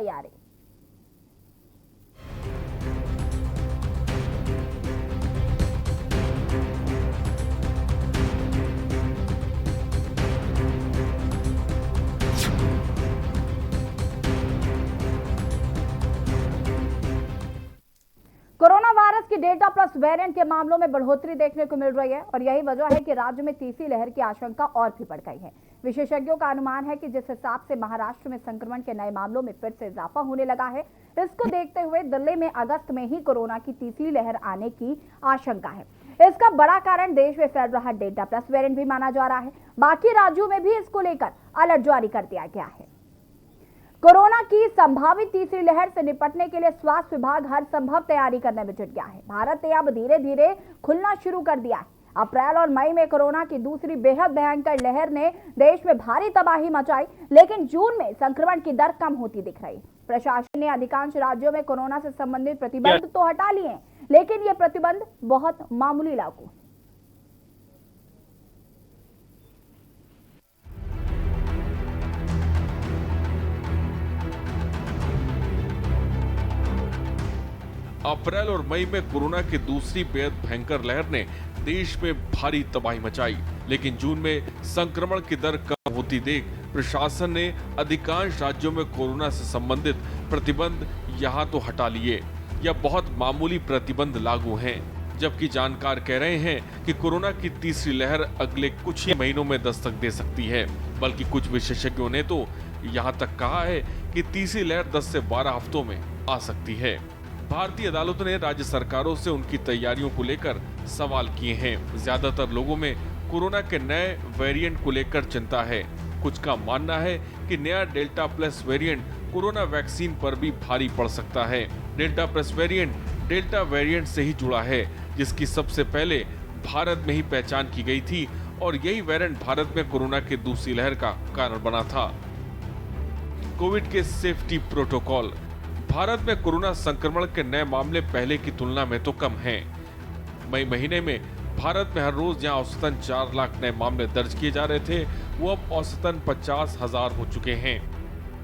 तैयारी। Corona virus की delta plus variant के मामलों में बढ़ोतरी देखने को मिल रही है और यही वजह है कि राज्य में तीसरी लहर की आशंका और भी बढ़ गई है। विशेषज्ञों का अनुमान है कि जिस हिसाब से महाराष्ट्र में संक्रमण के नए मामलों में फिर से इजाफा होने लगा है, इसको देखते हुए दिल्ली में अगस्त में ही कोरोना की तीसरी लहर आने की आशंका है। इसका बड़ा कारण देश में फैल रहा डेल्टा प्लस वेरिएंट भी माना जा रहा है। बाकी राज्यों में भी इसको लेकर अलर्ट जारी कर दिया गया है। कोरोना की संभावित तीसरी लहर से निपटने के लिए स्वास्थ्य विभाग हर संभव तैयारी करने में जुट गया है। भारत ने अब धीरे धीरे खुलना शुरू कर दिया है। अप्रैल और मई में कोरोना की दूसरी बेहद भयंकर लहर ने देश में भारी तबाही मचाई, लेकिन जून में संक्रमण की दर कम होती दिख रही। प्रशासन ने अधिकांश राज्यों में कोरोना से संबंधित प्रतिबंध तो हटा लिए हैं, लेकिन ये प्रतिबंध बहुत मामूली लागू है। अप्रैल और मई में कोरोना की दूसरी बेहद भयंकर लहर ने देश में भारी तबाही मचाई, लेकिन जून में संक्रमण की दर कम होती देख प्रशासन ने अधिकांश राज्यों में कोरोना से संबंधित प्रतिबंध यहाँ तो हटा लिए या बहुत मामूली प्रतिबंध लागू हैं, जबकि जानकार कह रहे हैं कि कोरोना की तीसरी लहर अगले कुछ ही महीनों में दस्तक दे सकती है। बल्कि कुछ विशेषज्ञों ने तो यहाँ तक कहा है कि तीसरी लहर 10 से 12 हफ्तों में आ सकती है। भारतीय अदालतों ने राज्य सरकारों से उनकी तैयारियों को लेकर सवाल किए हैं। ज्यादातर लोगों में कोरोना के नए वेरिएंट को लेकर चिंता है। कुछ का मानना है कि नया delta plus variant corona vaccine पर भी भारी पड़ सकता है। Delta plus variant delta variant से ही जुड़ा है, जिसकी सबसे पहले भारत में ही पहचान की गई थी और यही वेरिएंट भारत में कोरोना की दूसरी लहर का कारण बना था। कोविड के सेफ्टी प्रोटोकॉल। भारत में कोरोना संक्रमण के नए मामले पहले की तुलना में तो कम हैं। मई महीने में भारत में हर रोज जहां औसतन 4 लाख नए मामले दर्ज किए जा रहे थे, वो अब औसतन 50,000 हो चुके हैं।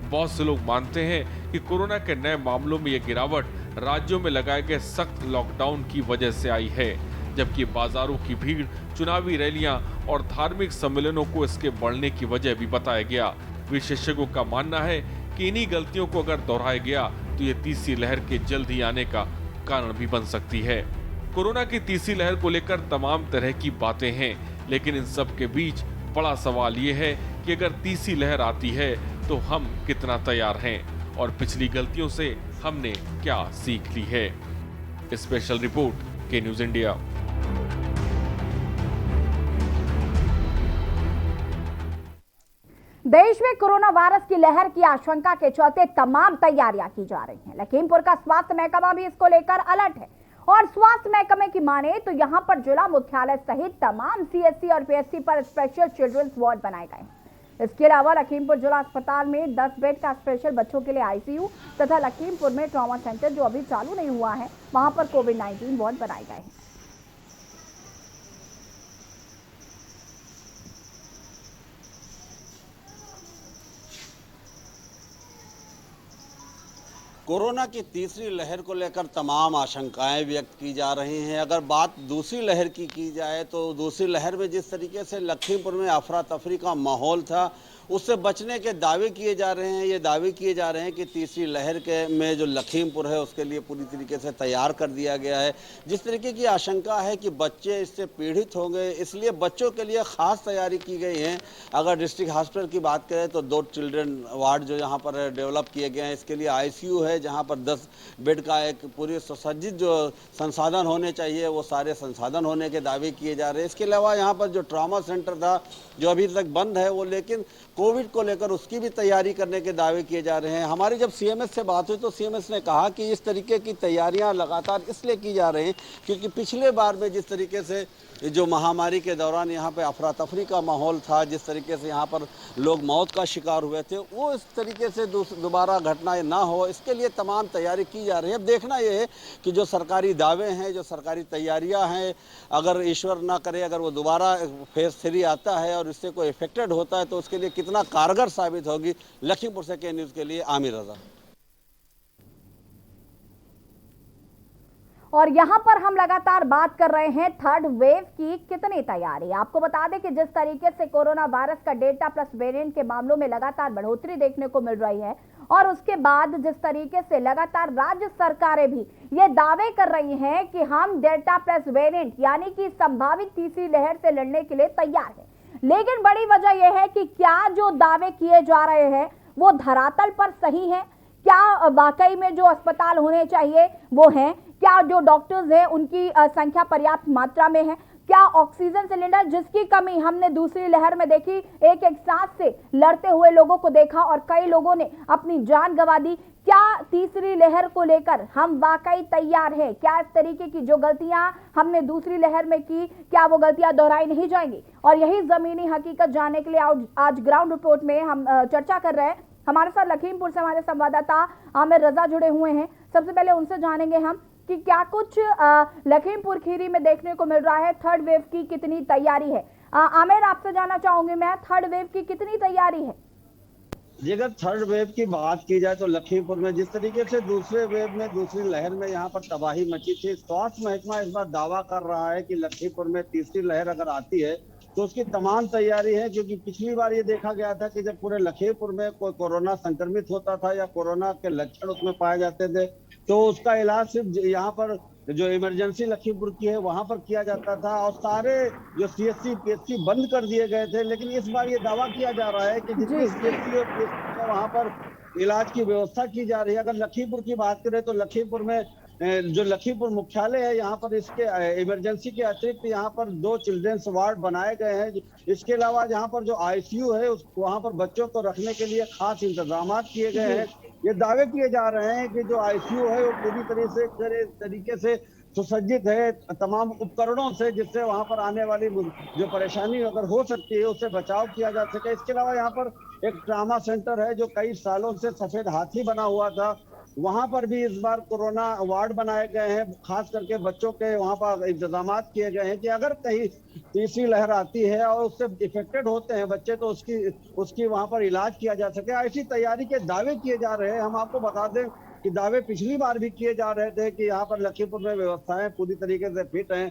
बहुत से लोग मानते हैं कि कोरोना के नए मामलों में यह गिरावट राज्यों में लगाए गए सख्त लॉकडाउन की वजह से आई है, जबकि बाजारों की भीड़, चुनावी रैलियां और धार्मिक सम्मेलनों को इसके बढ़ने की वजह भी बताया गया। विशेषज्ञों का मानना है कि इन्हीं गलतियों को अगर दोहराया गया तो ये तीसरी लहर के जल्द ही आने का कारण भी बन सकती है। कोरोना की तीसरी लहर को लेकर तमाम तरह की बातें हैं, लेकिन इन सब के बीच बड़ा सवाल ये है कि अगर तीसरी लहर आती है तो हम कितना तैयार हैं और पिछली गलतियों से हमने क्या सीख ली है। स्पेशल रिपोर्ट के न्यूज़ इंडिया। देश में कोरोना वायरस की लहर की आशंका के चलते तमाम तैयारियां की जा रही हैं। लखीमपुर का स्वास्थ्य महकमा भी इसको लेकर अलर्ट है और स्वास्थ्य महकमे की माने तो यहां पर जिला मुख्यालय सहित तमाम सीएचसी और पीएचसी पर स्पेशल चिल्ड्रंस वार्ड बनाए गए हैं। इसके अलावा लखीमपुर जिला अस्पताल में 10 बेड का स्पेशल बच्चों के लिए आईसीयू तथा लखीमपुर में ट्रॉमा सेंटर जो अभी चालू नहीं हुआ है, वहां पर कोविड-19 वार्ड बनाए गए हैं। कोरोना की तीसरी लहर को लेकर तमाम आशंकाएं व्यक्त की जा रही हैं। अगर बात दूसरी लहर की जाए तो दूसरी लहर में जिस तरीके से लखीमपुर में अफरा तफरी का माहौल था, उससे बचने के दावे किए जा रहे हैं। ये दावे किए जा रहे हैं कि तीसरी लहर के में जो लखीमपुर है उसके लिए पूरी तरीके से तैयार कर दिया गया है। जिस तरीके की आशंका है कि बच्चे इससे पीड़ित होंगे, इसलिए बच्चों के लिए ख़ास तैयारी की गई है। अगर डिस्ट्रिक्ट हॉस्पिटल की बात करें तो 2 चिल्ड्रन वार्ड जो यहाँ पर डेवलप किए गए हैं, इसके लिए आईसीयू है जहाँ पर 10 बेड का एक पूरी सुसज्जित जो संसाधन होने चाहिए वो सारे संसाधन होने के दावे किए जा रहे हैं। इसके अलावा यहाँ पर जो ट्रॉमा सेंटर था जो अभी तक बंद है वो, लेकिन कोविड को लेकर उसकी भी तैयारी करने के दावे किए जा रहे हैं। हमारी जब सीएमएस से बात हुई तो सीएमएस ने कहा कि इस तरीके की तैयारियां लगातार इसलिए की जा रही हैं क्योंकि पिछले बार में जिस तरीके से जो महामारी के दौरान यहाँ पे अफरा तफरी का माहौल था, जिस तरीके से यहाँ पर लोग मौत का शिकार हुए थे, वो इस तरीके से दोबारा घटनाएं ना हो, इसके लिए तमाम तैयारी की जा रही है। अब देखना ये है कि जो सरकारी दावे हैं, जो सरकारी तैयारियां हैं, अगर ईश्वर ना करे अगर वो दोबारा फेज 3 आता है और इससे कोई इफेक्टेड होता है तो उसके लिए कितना कारगर साबित होगी। लखीमपुर से के न्यूज़ के लिए आमिर रजा। और यहाँ पर हम लगातार बात कर रहे हैं थर्ड वेव की कितनी तैयारी। आपको बता दें कि जिस तरीके से कोरोना वायरस का डेल्टा प्लस वेरिएंट के मामलों में लगातार बढ़ोतरी देखने को मिल रही है और उसके बाद जिस तरीके से लगातार राज्य सरकारें भी ये दावे कर रही हैं कि हम डेल्टा प्लस वेरिएंट यानी कि संभावित तीसरी लहर से लड़ने के लिए तैयार हैं, लेकिन बड़ी वजह यह है कि क्या जो दावे किए जा रहे हैं वो धरातल पर सही है? क्या वाकई में जो अस्पताल होने चाहिए वो हैं? क्या जो डॉक्टर्स हैं उनकी संख्या पर्याप्त मात्रा में है? क्या ऑक्सीजन सिलेंडर जिसकी कमी हमने दूसरी लहर में देखी, एक एक सांस से लड़ते हुए लोगों को देखा और कई लोगों ने अपनी जान गंवा दी, क्या तीसरी लहर को लेकर हम वाकई तैयार हैं? क्या इस तरीके की जो गलतियां हमने दूसरी लहर में की, क्या वो गलतियां दोहराई नहीं जाएंगी? और यही जमीनी हकीकत जानने के लिए आज ग्राउंड रिपोर्ट में हम चर्चा कर रहे हैं। हमारे साथ लखीमपुर से हमारे संवाददाता आमिर रजा जुड़े हुए हैं। सबसे पहले उनसे जानेंगे हम कि क्या कुछ लखीमपुर खीरी में देखने को मिल रहा है, थर्ड वेव की कितनी तैयारी है? आमिर, आपसे जानना चाहूंगी मैं, थर्ड वेव की कितनी तैयारी है? जी, अगर थर्ड वेव की बात की जाए तो लखीमपुर में जिस तरीके से दूसरे वेव में, दूसरी लहर में यहाँ पर तबाही मची थी, स्वास्थ्य महकमा इस बार दावा कर रहा है कि लखीमपुर में तीसरी लहर अगर आती है तो उसकी तमाम तैयारी है। क्योंकि पिछली बार ये देखा गया था कि जब पूरे लखीमपुर में कोई कोरोना संक्रमित होता था या कोरोना के लक्षण उसमें पाए जाते थे तो उसका इलाज सिर्फ यहाँ पर जो इमरजेंसी लखीमपुर की है वहां पर किया जाता था और सारे जो सीएससी पीएचसी बंद कर दिए गए थे। लेकिन इस बार ये दावा किया जा रहा है कि जितनी सीएससी और पीएचसी वहां पर इलाज की व्यवस्था की जा रही है। अगर लखीमपुर की बात करें तो लखीमपुर में जो लखीमपुर मुख्यालय है यहाँ पर इसके इमरजेंसी के अतिरिक्त यहाँ पर 2 चिल्ड्रंस वार्ड बनाए गए हैं। इसके अलावा यहाँ पर जो आईसीयू है वहाँ पर बच्चों को रखने के लिए खास इंतजाम किए गए हैं। ये दावे किए जा रहे हैं कि जो आईसीयू है वो पूरी तरीके से सुसज्जित है तमाम उपकरणों से, जिससे वहां पर आने वाली जो परेशानी अगर हो सकती है उससे बचाव किया जा सके। इसके अलावा यहाँ पर एक ट्रामा सेंटर है जो कई सालों से सफेद हाथी बना हुआ था, वहां पर भी इस बार कोरोना वार्ड बनाए गए हैं। खास करके बच्चों के वहां पर इंतजाम किए गए हैं कि अगर कहीं तीसरी लहर आती है और उससे इफेक्टेड होते हैं बच्चे तो उसकी वहां पर इलाज किया जा सके। ऐसी तैयारी के दावे किए जा रहे हैं। हम आपको बता दें कि दावे पिछली बार भी किए जा रहे थे कि यहाँ पर लखीमपुर में व्यवस्थाएं पूरी तरीके से फिट हैं।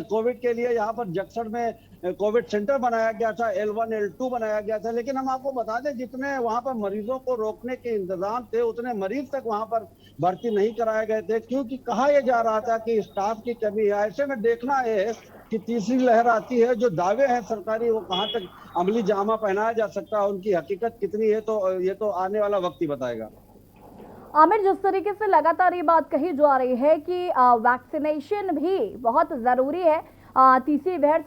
कोविड के लिए यहाँ पर जक्सर में कोविड सेंटर बनाया गया था, L1 L2 बनाया गया था। लेकिन हम आपको बता दें जितने वहाँ पर मरीजों को रोकने के इंतजाम थे उतने मरीज तक वहाँ पर भर्ती नहीं कराए गए थे, क्योंकि कहा यह जा रहा था कि स्टाफ की कमी है। ऐसे में देखना है कि तीसरी लहर आती है, जो दावे हैं सरकारी वो कहाँ तक अमली जामा पहनाया जा सकता है, उनकी हकीकत कितनी है तो ये तो आने वाला वक्त ही बताएगा। आमिर, जिस तरीके से लगातार ये बात कही जा रही है कि वैक्सीनेशन भी बहुत ज़रूरी है, तीसरी लहर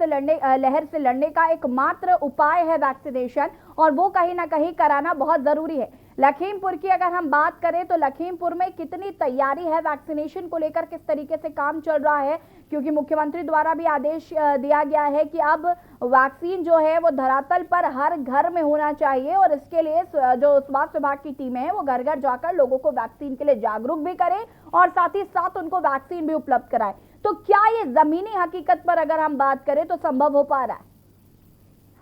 से लड़ने का एकमात्र उपाय है वैक्सीनेशन, और वो कहीं ना कहीं कराना बहुत ज़रूरी है। लखीमपुर की अगर हम बात करें तो लखीमपुर में कितनी तैयारी है वैक्सीनेशन को लेकर, किस तरीके से काम चल रहा है? क्योंकि मुख्यमंत्री द्वारा भी आदेश दिया गया है कि अब वैक्सीन जो है वो धरातल पर हर घर में होना चाहिए और इसके लिए जो स्वास्थ्य विभाग की टीमें हैं वो घर घर जाकर लोगों को वैक्सीन के लिए जागरूक भी करें और साथ ही साथ उनको वैक्सीन भी उपलब्ध कराएं। तो क्या ये जमीनी हकीकत पर अगर हम बात करें तो संभव हो पा रहा है?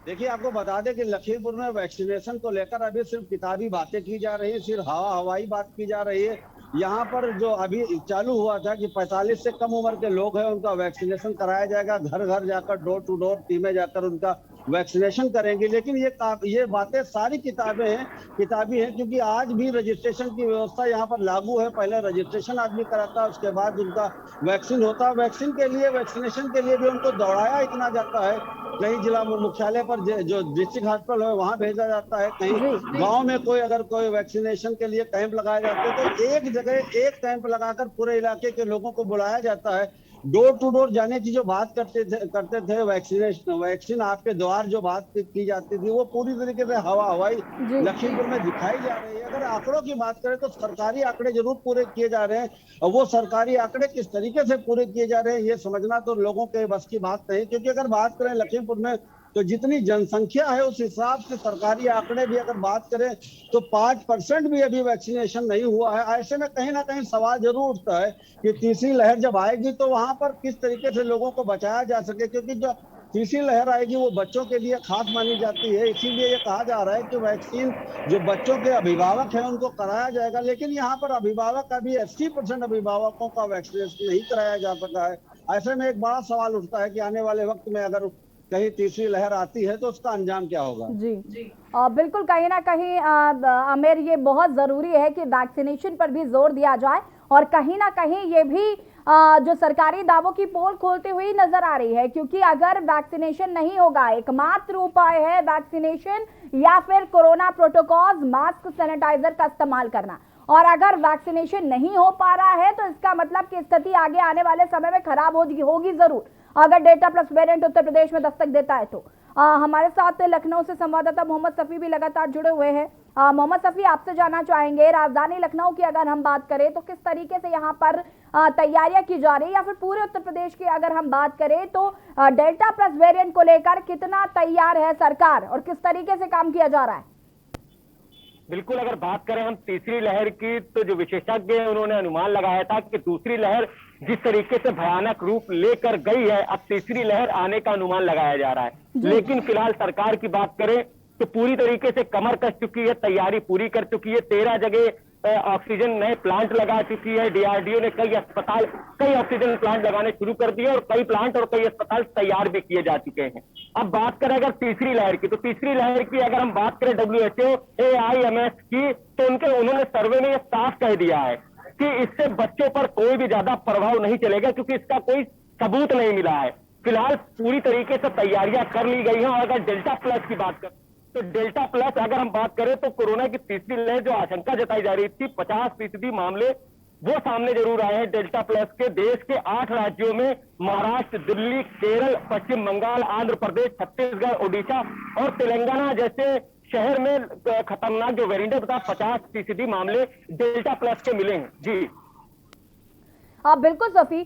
देखिए, आपको बता दें कि लखीमपुर में वैक्सीनेशन को लेकर अभी सिर्फ किताबी बातें की जा रही है, सिर्फ हवाई बात की जा रही है। यहाँ पर जो अभी चालू हुआ था कि 45 से कम उम्र के लोग हैं उनका वैक्सीनेशन कराया जाएगा, घर घर जाकर डोर टू डोर टीमें जाकर उनका वैक्सीनेशन करेंगे। लेकिन ये बातें सारी किताबी हैं, क्योंकि आज भी रजिस्ट्रेशन की व्यवस्था यहाँ पर लागू है। पहले रजिस्ट्रेशन आदमी कराता है, उसके बाद उनका वैक्सीन होता है। वैक्सीनेशन के लिए भी उनको दौड़ाया इतना जाता है, कहीं जिला मुख्यालय पर जो डिस्ट्रिक्ट हॉस्पिटल है वहां भेजा जाता है, कहीं गांव में अगर कोई वैक्सीनेशन के लिए कैंप लगाए जाते हैं तो एक जगह एक कैंप लगाकर पूरे इलाके के लोगों को बुलाया जाता है। डोर टू डोर जाने की जो बात करते थे वैक्सीन आपके द्वार जो बात की जाती थी वो पूरी तरीके से हवाई लखीमपुर में दिखाई जा रही है। अगर आंकड़ों की बात करें तो सरकारी आंकड़े जरूर पूरे किए जा रहे हैं, और वो सरकारी आंकड़े किस तरीके से पूरे किए जा रहे हैं ये समझना तो लोगों के बस की बात नहीं। क्योंकि अगर बात करें लखीमपुर में तो जितनी जनसंख्या है उस हिसाब से सरकारी आंकड़े भी अगर बात करें तो 5% भी अभी वैक्सीनेशन नहीं हुआ है। ऐसे में कहीं ना कहीं सवाल जरूर उठता है कि तीसरी लहर जब आएगी तो वहां पर किस तरीके से लोगों को बचाया जा सके, क्योंकि जो तीसरी लहर आएगी वो बच्चों के लिए खास मानी जाती है। इसीलिए ये कहा जा रहा है कि वैक्सीन जो बच्चों के अभिभावक हैं उनको कराया जाएगा, लेकिन यहाँ पर अभिभावक अभी 80% अभिभावकों का वैक्सीनेशन नहीं कराया जा सका है। ऐसे में एक बड़ा सवाल उठता है कि आने वाले वक्त में अगर कहीं तीसरी लहर आती है तो उसका अंजाम क्या होगा। जी बिल्कुल, कहीं ना कहीं आमिर, ये बहुत जरूरी है कि वैक्सीनेशन पर भी जोर दिया जाए और कहीं ना कहीं ये भी जो सरकारी दावों की पोल खोलती हुई नजर आ रही है, क्योंकि अगर वैक्सीनेशन नहीं होगा, एकमात्र उपाय है वैक्सीनेशन या फिर कोरोना प्रोटोकॉल्स, मास्क, सैनिटाइजर का इस्तेमाल करना। और अगर वैक्सीनेशन नहीं हो पा रहा है तो इसका मतलब कि स्थिति आगे आने वाले समय में खराब होगी जरूर, अगर delta plus variant Uttar Pradesh में दस्तक देता है तो। हमारे साथ लखनऊ से संवाददाता मोहम्मद सफी भी लगातार जुड़े हुए हैं। मोहम्मद सफी, आपसे जानना चाहेंगे, राजधानी लखनऊ की अगर हम बात करें तो किस तरीके से यहाँ पर तैयारियां की जा रही है, या फिर पूरे उत्तर प्रदेश की अगर हम बात करें तो डेल्टा प्लस वेरिएंट को लेकर कितना तैयार है सरकार और किस तरीके से काम किया जा रहा है? बिल्कुल, अगर बात करें हम तीसरी लहर की, तो जो विशेषज्ञ हैं उन्होंने अनुमान लगाया था कि दूसरी लहर जिस तरीके से भयानक रूप लेकर गई है, अब तीसरी लहर आने का अनुमान लगाया जा रहा है। लेकिन फिलहाल सरकार की बात करें तो पूरी तरीके से कमर कस चुकी है, तैयारी पूरी कर चुकी है। 13 जगह ऑक्सीजन नए प्लांट लगा चुकी है। डीआरडीओ ने कई ऑक्सीजन प्लांट लगाने शुरू कर दिए और कई प्लांट और कई अस्पताल तैयार भी किए जा चुके हैं। अब बात करें अगर तीसरी लहर की, तो तीसरी लहर की अगर हम बात करें WHO, AIMS की, तो उन्होंने सर्वे में ये साफ कह दिया है कि इससे बच्चों पर कोई भी ज्यादा प्रभाव नहीं चलेगा, क्योंकि इसका कोई सबूत नहीं मिला है। फिलहाल पूरी तरीके से तैयारियां कर ली गई हैं। और अगर डेल्टा प्लस की बात करें तो डेल्टा प्लस अगर हम बात करें तो कोरोना की तीसरी लहर जो आशंका जताई जा रही थी, 50% मामले वो सामने जरूर आए हैं डेल्टा प्लस के। देश के 8 राज्यों में महाराष्ट्र, दिल्ली, केरल, पश्चिम बंगाल, आंध्र प्रदेश, छत्तीसगढ़, ओडिशा और तेलंगाना जैसे शहर में खतरनाक जो वेरिएंट है, 50% मामले डेल्टा प्लस के मिले हैं। जी बिल्कुल सफी,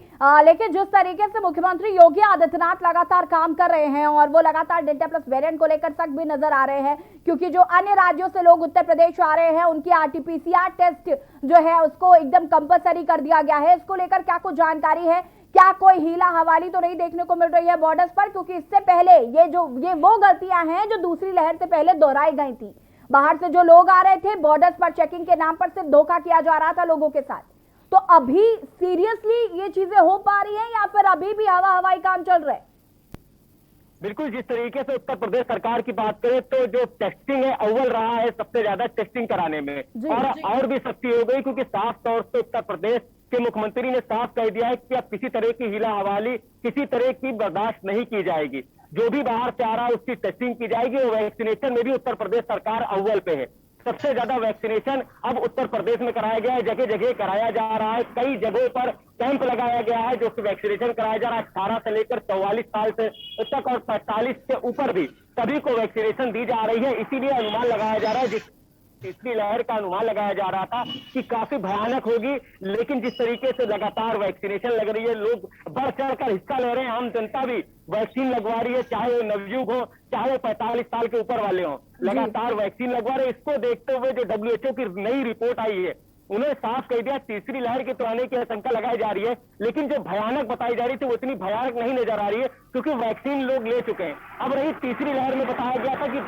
लेकिन जिस तरीके से मुख्यमंत्री योगी आदित्यनाथ लगातार काम कर रहे हैं और वो लगातार डेल्टा प्लस वेरिएंट को लेकर सख्त भी नजर आ रहे हैं, क्योंकि जो अन्य राज्यों से लोग उत्तर प्रदेश आ रहे हैं उनकी RT-PCR टेस्ट जो है उसको एकदम कंपलसरी कर दिया गया है। इसको लेकर क्या कुछ जानकारी है? क्या कोई हीला हवाली तो नहीं देखने को मिल रही है बॉर्डर्स पर? क्योंकि इससे पहले ये वो गलतियां हैं जो दूसरी लहर से पहले दोहराई गई थी। बाहर से जो लोग आ रहे थे, बॉर्डर्स पर चेकिंग के नाम पर सिर्फ धोखा किया जा रहा था लोगों के साथ। तो अभी सीरियसली ये चीजें हो पा रही हैं या फिर अभी भी हवाई काम चल रहा है? बिल्कुल, जिस तरीके से उत्तर प्रदेश सरकार की बात करें तो जो टेस्टिंग है अव्वल रहा है सबसे ज्यादा टेस्टिंग कराने में, और भी सख्ती हो गई, क्योंकि साफ तौर से उत्तर प्रदेश के मुख्यमंत्री ने साफ कह दिया है कि अब किसी तरह की हीला हवाली, किसी तरह की बर्दाश्त नहीं की जाएगी। जो भी बाहर से आ रहा है उसकी टेस्टिंग की जाएगी। और वैक्सीनेशन में भी उत्तर प्रदेश सरकार अव्वल पे है। सबसे ज्यादा वैक्सीनेशन अब उत्तर प्रदेश में कराया गया है, जगह जगह कराया जा रहा है। कई जगहों पर कैंप लगाया गया है जो वैक्सीनेशन कराया जा रहा है। 18 से लेकर 44 साल से तक और 45 से ऊपर भी सभी को वैक्सीनेशन दी जा रही है। इसीलिए अनुमान लगाया जा रहा है, तीसरी लहर का अनुमान लगाया जा रहा था कि काफी भयानक होगी। लेकिन जिस तरीके से लगातार वैक्सीनेशन लग रही है, लोग बढ़ चढ़कर हिस्सा ले रहे हैं, आम जनता भी वैक्सीन लगवा रही है, चाहे वो नवयुग हो, चाहे वो 45 साल के ऊपर वाले हों, लगातार वैक्सीन लगवा रहे हैं। इसको देखते हुए जो WHO की नई रिपोर्ट आई है, उन्होंने साफ कह दिया तीसरी लहर के तो आने की आशंका लगाई जा रही है, लेकिन जो भयानक बताई जा रही थी वो इतनी भयानक नहीं नजर आ रही है, क्योंकि वैक्सीन लोग ले चुके हैं। अब रही तीसरी लहर में बताया गया था कि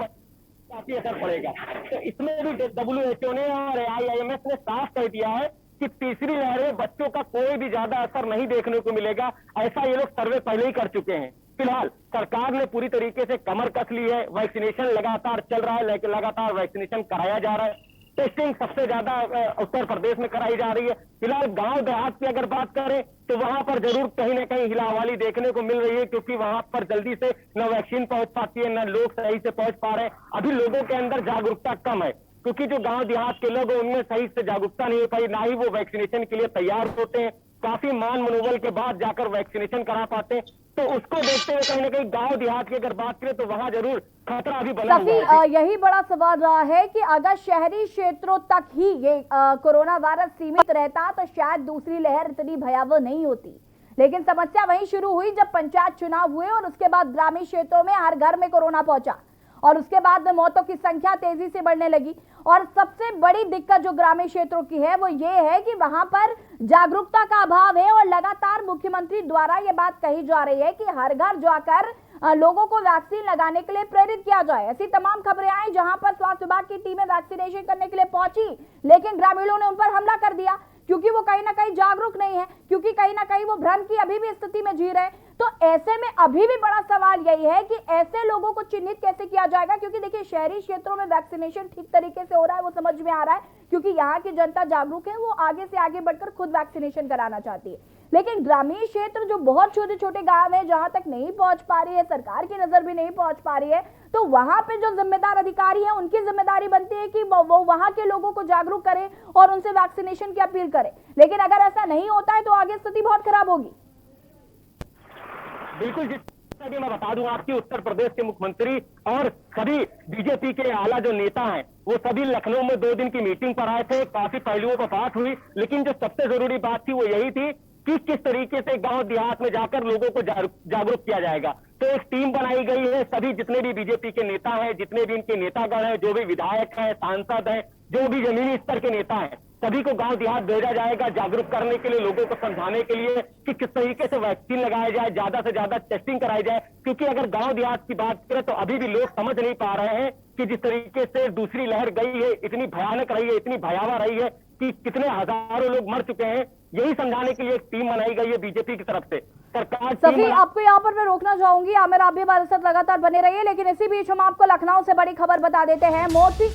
काफी असर पड़ेगा, तो इसमें भी WHO ने और AIMS ने साफ कह दिया है कि तीसरी लहर में बच्चों का कोई भी ज्यादा असर नहीं देखने को मिलेगा। ऐसा ये लोग सर्वे पहले ही कर चुके हैं। फिलहाल सरकार ने पूरी तरीके से कमर कस ली है। वैक्सीनेशन लगातार चल रहा है, लगातार वैक्सीनेशन कराया जा रहा है। टेस्टिंग सबसे ज्यादा उत्तर प्रदेश में कराई जा रही है। फिलहाल गांव देहात की अगर बात करें तो वहां पर जरूर कहीं ना कहीं हिलाहवाली देखने को मिल रही है, क्योंकि वहां पर जल्दी से न वैक्सीन पहुंच पाती है, न लोग सही से पहुंच पा रहे हैं। अभी लोगों के अंदर जागरूकता कम है, क्योंकि जो गांव देहात के लोग हैं उनमें सही से जागरूकता नहीं हो पाई, ना ही वो वैक्सीनेशन के लिए तैयार होते हैं। काफी मान मनोबल के बाद जाकर वैक्सीनेशन करा पाते हैं। तो उसको देखते हुए कहीं ना कहीं गांव देहात की अगर बात करें तो वहां जरूर खतरा अभी बना हुआ है। यही बड़ा सवाल रहा है कि अगर शहरी क्षेत्रों तक ही ये कोरोना वायरस सीमित रहता तो शायद दूसरी लहर इतनी भयावह नहीं होती। लेकिन समस्या वहीं शुरू हुई जब पंचायत चुनाव हुए और उसके बाद ग्रामीण क्षेत्रों में हर घर में कोरोना पहुंचा और उसके बाद में मौतों की संख्या तेजी से बढ़ने लगी। और सबसे बड़ी दिक्कत जो ग्रामीण क्षेत्रों की है वो ये है कि वहां पर जागरूकता का अभाव है और लगातार मुख्यमंत्री द्वारा ये बात कही जा रही है कि हर घर जाकर लोगों को वैक्सीन लगाने के लिए प्रेरित किया जाए। ऐसी तमाम खबरें आई जहां पर स्वास्थ्य विभाग की टीमें वैक्सीनेशन करने के लिए पहुंची, लेकिन ग्रामीणों ने उन पर हमला कर दिया क्योंकि वो कहीं ना कहीं जागरूक नहीं है, क्योंकि कहीं ना कहीं वो भ्रम की अभी भी स्थिति में जी रहे हैं। तो ऐसे में अभी भी बड़ा सवाल यही है कि ऐसे लोगों को चिन्हित कैसे किया जाएगा, क्योंकि देखिए शहरी क्षेत्रों में वैक्सीनेशन ठीक तरीके से हो रहा है, वो समझ में आ रहा है क्योंकि यहाँ की जनता जागरूक है, वो आगे से आगे बढ़कर खुद वैक्सीनेशन कराना चाहती है। लेकिन ग्रामीण क्षेत्र जो बहुत छोटे छोटे गांव है, जहां तक नहीं पहुंच पा रही है, सरकार की नजर भी नहीं पहुंच पा रही है, तो वहां पे जो जिम्मेदार अधिकारी हैं उनकी जिम्मेदारी बनती है कि वो वहां के लोगों को जागरूक करें और उनसे वैक्सीनेशन की अपील करें। लेकिन अगर ऐसा नहीं होता है तो आगे स्थिति बहुत खराब होगी। बिल्कुल, जिस भी मैं बता दूं आपकी, उत्तर प्रदेश के मुख्यमंत्री और सभी बीजेपी के आला जो नेता हैं वो सभी लखनऊ में 2 दिन की मीटिंग पर आए थे। काफी पहलुओं पर बात हुई, लेकिन जो सबसे जरूरी बात थी वो यही थी कि किस तरीके से गांव देहात में जाकर लोगों को जागरूक किया जाएगा। तो एक टीम बनाई गई है, सभी जितने भी बीजेपी के नेता हैं, जितने भी इनके नेतागण हैं, जो भी विधायक हैं, सांसद हैं, जो भी जमीनी स्तर के नेता हैं, सभी को गांव देहात भेजा जाएगा जागरूक करने के लिए, लोगों को समझाने के लिए कि किस तरीके से वैक्सीन लगाया जाए, ज्यादा से ज्यादा टेस्टिंग कराई जाए। क्योंकि अगर गांव देहात की बात करें तो अभी भी लोग समझ नहीं पा रहे हैं कि जिस तरीके से दूसरी लहर गई है, इतनी भयानक रही है, इतनी भयावह रही है कि कितने हजारों लोग मर चुके हैं। यही समझाने के लिए एक टीम बनाई गई है बीजेपी की तरफ से। सरकार सभी आपको यहाँ पर मैं रोकना चाहूंगी, आमिर आप भी हमारे साथ लगातार बने रहिए, लेकिन इसी बीच हम आपको लखनऊ से बड़ी खबर बता देते हैं। मोदी